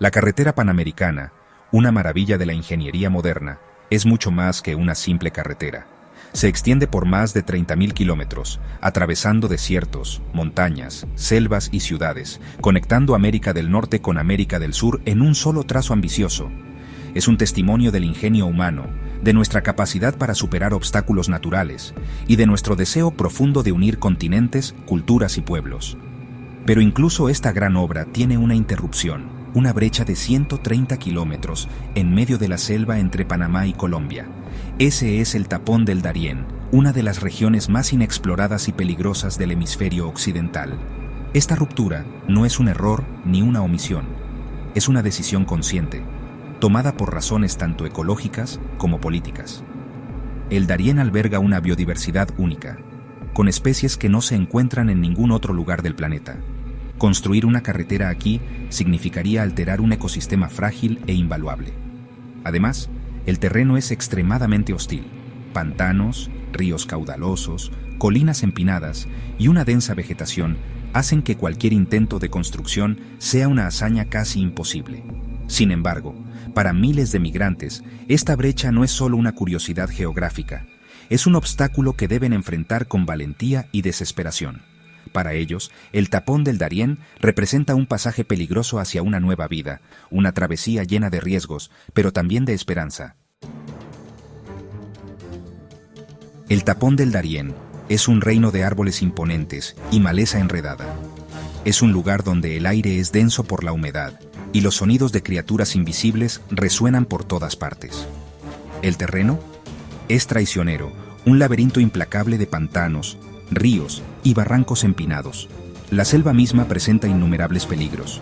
La carretera panamericana, una maravilla de la ingeniería moderna, es mucho más que una simple carretera. Se extiende por más de 30.000 kilómetros, atravesando desiertos, montañas, selvas y ciudades, conectando América del Norte con América del Sur en un solo trazo ambicioso. Es un testimonio del ingenio humano, de nuestra capacidad para superar obstáculos naturales y de nuestro deseo profundo de unir continentes, culturas y pueblos. Pero incluso esta gran obra tiene una interrupción, una brecha de 130 kilómetros en medio de la selva entre Panamá y Colombia. Ese es el Tapón del Darién, una de las regiones más inexploradas y peligrosas del hemisferio occidental. Esta ruptura no es un error ni una omisión, es una decisión consciente, tomada por razones tanto ecológicas como políticas. El Darién alberga una biodiversidad única, con especies que no se encuentran en ningún otro lugar del planeta. Construir una carretera aquí significaría alterar un ecosistema frágil e invaluable. Además, el terreno es extremadamente hostil. Pantanos, ríos caudalosos, colinas empinadas y una densa vegetación hacen que cualquier intento de construcción sea una hazaña casi imposible. Sin embargo, para miles de migrantes, esta brecha no es solo una curiosidad geográfica, es un obstáculo que deben enfrentar con valentía y desesperación. Para ellos, el Tapón del Darién representa un pasaje peligroso hacia una nueva vida, una travesía llena de riesgos, pero también de esperanza. El Tapón del Darién es un reino de árboles imponentes y maleza enredada. Es un lugar donde el aire es denso por la humedad y los sonidos de criaturas invisibles resuenan por todas partes. El terreno es traicionero, un laberinto implacable de pantanos, ríos y barrancos empinados. La selva misma presenta innumerables peligros.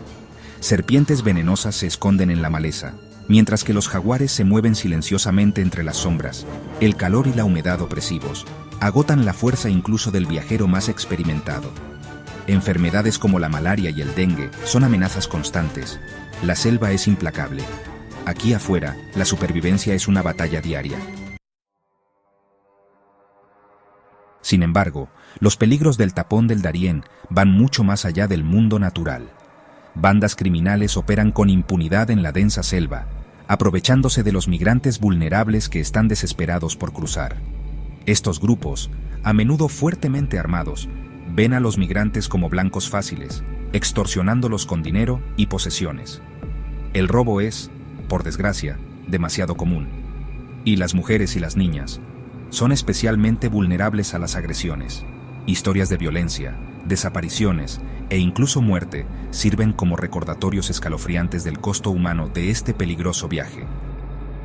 Serpientes venenosas se esconden en la maleza, mientras que los jaguares se mueven silenciosamente entre las sombras. El calor y la humedad opresivos agotan la fuerza incluso del viajero más experimentado. Enfermedades como la malaria y el dengue son amenazas constantes. La selva es implacable. Aquí afuera, la supervivencia es una batalla diaria. Sin embargo, los peligros del Tapón del Darién van mucho más allá del mundo natural. Bandas criminales operan con impunidad en la densa selva, aprovechándose de los migrantes vulnerables que están desesperados por cruzar. Estos grupos, a menudo fuertemente armados, ven a los migrantes como blancos fáciles, extorsionándolos con dinero y posesiones. El robo es, por desgracia, demasiado común. Y las mujeres y las niñas son especialmente vulnerables a las agresiones. Historias de violencia, desapariciones e incluso muerte sirven como recordatorios escalofriantes del costo humano de este peligroso viaje.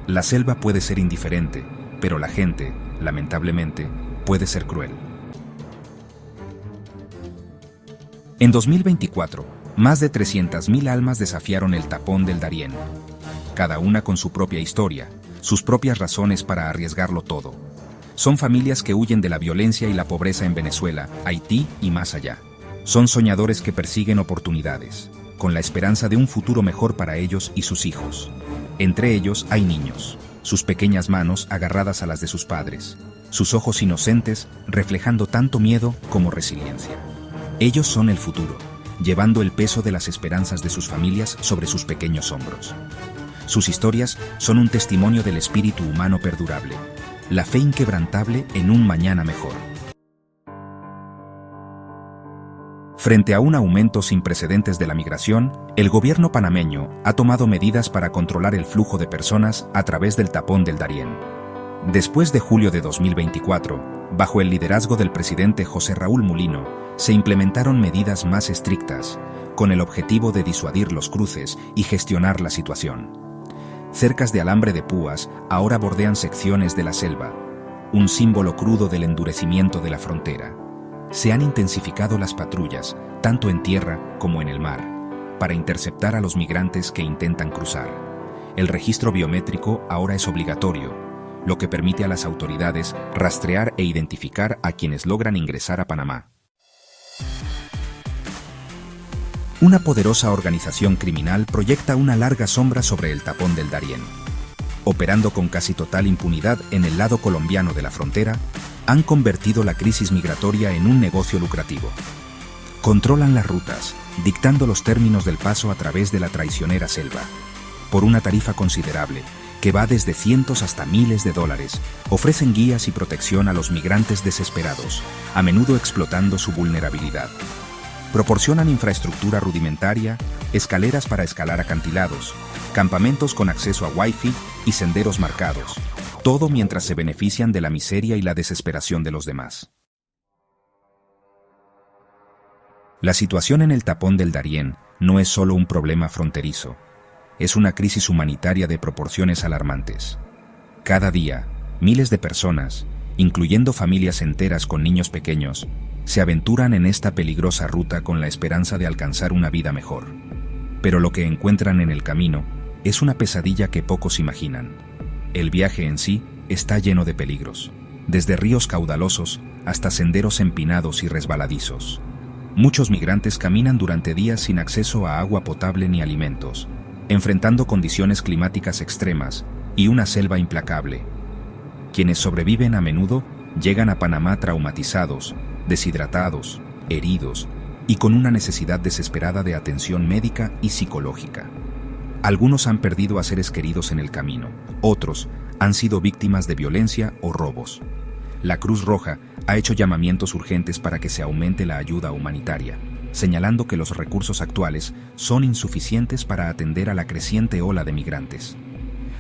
La selva puede ser indiferente, pero la gente, lamentablemente, puede ser cruel. En 2024, más de 300.000 almas desafiaron el Tapón del Darién, cada una con su propia historia, sus propias razones para arriesgarlo todo. Son familias que huyen de la violencia y la pobreza en Venezuela, Haití y más allá. Son soñadores que persiguen oportunidades, con la esperanza de un futuro mejor para ellos y sus hijos. Entre ellos hay niños, sus pequeñas manos agarradas a las de sus padres, sus ojos inocentes reflejando tanto miedo como resiliencia. Ellos son el futuro, llevando el peso de las esperanzas de sus familias sobre sus pequeños hombros. Sus historias son un testimonio del espíritu humano perdurable, la fe inquebrantable en un mañana mejor. Frente a un aumento sin precedentes de la migración, el gobierno panameño ha tomado medidas para controlar el flujo de personas a través del Tapón del Darién. Después de julio de 2024, bajo el liderazgo del presidente José Raúl Mulino, se implementaron medidas más estrictas, con el objetivo de disuadir los cruces y gestionar la situación. Cercas de alambre de púas ahora bordean secciones de la selva, un símbolo crudo del endurecimiento de la frontera. Se han intensificado las patrullas, tanto en tierra como en el mar, para interceptar a los migrantes que intentan cruzar. El registro biométrico ahora es obligatorio, lo que permite a las autoridades rastrear e identificar a quienes logran ingresar a Panamá. Una poderosa organización criminal proyecta una larga sombra sobre el Tapón del Darién. Operando con casi total impunidad en el lado colombiano de la frontera, han convertido la crisis migratoria en un negocio lucrativo. Controlan las rutas, dictando los términos del paso a través de la traicionera selva. Por una tarifa considerable, que va desde cientos hasta miles de dólares, ofrecen guías y protección a los migrantes desesperados, a menudo explotando su vulnerabilidad. Proporcionan infraestructura rudimentaria, escaleras para escalar acantilados, campamentos con acceso a Wi-Fi y senderos marcados, todo mientras se benefician de la miseria y la desesperación de los demás. La situación en el tapón del Darién no es solo un problema fronterizo, es una crisis humanitaria de proporciones alarmantes. Cada día, miles de personas, incluyendo familias enteras con niños pequeños, se aventuran en esta peligrosa ruta con la esperanza de alcanzar una vida mejor. Pero lo que encuentran en el camino es una pesadilla que pocos imaginan. El viaje en sí está lleno de peligros, desde ríos caudalosos hasta senderos empinados y resbaladizos. Muchos migrantes caminan durante días sin acceso a agua potable ni alimentos, enfrentando condiciones climáticas extremas y una selva implacable. Quienes sobreviven a menudo llegan a Panamá traumatizados, deshidratados, heridos y con una necesidad desesperada de atención médica y psicológica. Algunos han perdido a seres queridos en el camino, otros han sido víctimas de violencia o robos. La Cruz Roja ha hecho llamamientos urgentes para que se aumente la ayuda humanitaria, señalando que los recursos actuales son insuficientes para atender a la creciente ola de migrantes.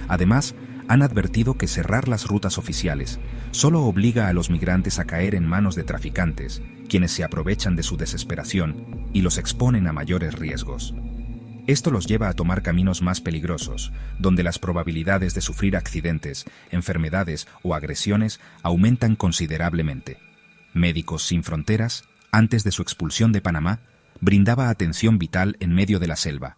Además, han advertido que cerrar las rutas oficiales solo obliga a los migrantes a caer en manos de traficantes, quienes se aprovechan de su desesperación y los exponen a mayores riesgos. Esto los lleva a tomar caminos más peligrosos, donde las probabilidades de sufrir accidentes, enfermedades o agresiones aumentan considerablemente. Médicos Sin Fronteras, antes de su expulsión de Panamá, brindaba atención vital en medio de la selva.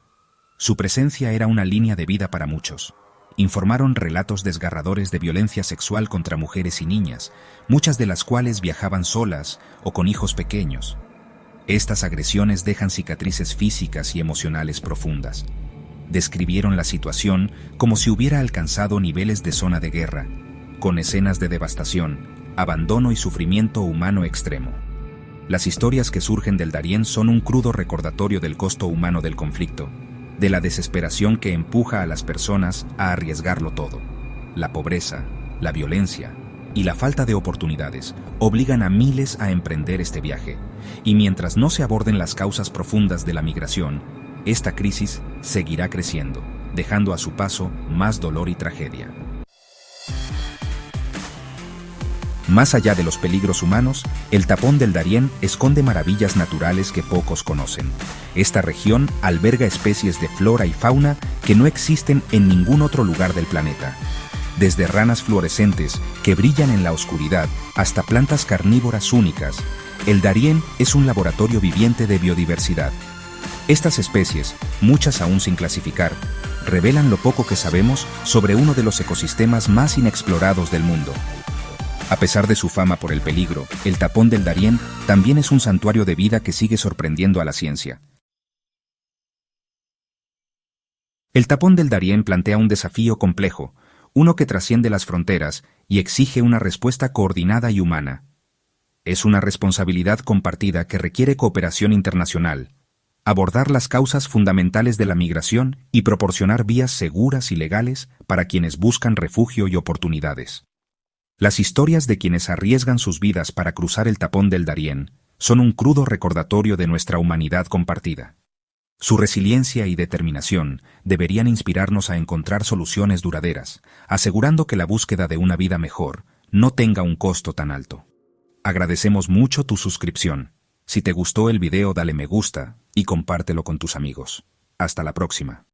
Su presencia era una línea de vida para muchos. Informaron relatos desgarradores de violencia sexual contra mujeres y niñas, muchas de las cuales viajaban solas o con hijos pequeños. Estas agresiones dejan cicatrices físicas y emocionales profundas. Describieron la situación como si hubiera alcanzado niveles de zona de guerra, con escenas de devastación, abandono y sufrimiento humano extremo. Las historias que surgen del Darién son un crudo recordatorio del costo humano del conflicto, de la desesperación que empuja a las personas a arriesgarlo todo. La pobreza, la violencia y la falta de oportunidades obligan a miles a emprender este viaje, y mientras no se aborden las causas profundas de la migración, esta crisis seguirá creciendo, dejando a su paso más dolor y tragedia. Más allá de los peligros humanos, el tapón del Darién esconde maravillas naturales que pocos conocen. Esta región alberga especies de flora y fauna que no existen en ningún otro lugar del planeta. Desde ranas fluorescentes que brillan en la oscuridad hasta plantas carnívoras únicas, el Darién es un laboratorio viviente de biodiversidad. Estas especies, muchas aún sin clasificar, revelan lo poco que sabemos sobre uno de los ecosistemas más inexplorados del mundo. A pesar de su fama por el peligro, el tapón del Darién también es un santuario de vida que sigue sorprendiendo a la ciencia. El tapón del Darién plantea un desafío complejo, uno que trasciende las fronteras y exige una respuesta coordinada y humana. Es una responsabilidad compartida que requiere cooperación internacional, abordar las causas fundamentales de la migración y proporcionar vías seguras y legales para quienes buscan refugio y oportunidades. Las historias de quienes arriesgan sus vidas para cruzar el tapón del Darién son un crudo recordatorio de nuestra humanidad compartida. Su resiliencia y determinación deberían inspirarnos a encontrar soluciones duraderas, asegurando que la búsqueda de una vida mejor no tenga un costo tan alto. Agradecemos mucho tu suscripción. Si te gustó el video, dale me gusta y compártelo con tus amigos. Hasta la próxima.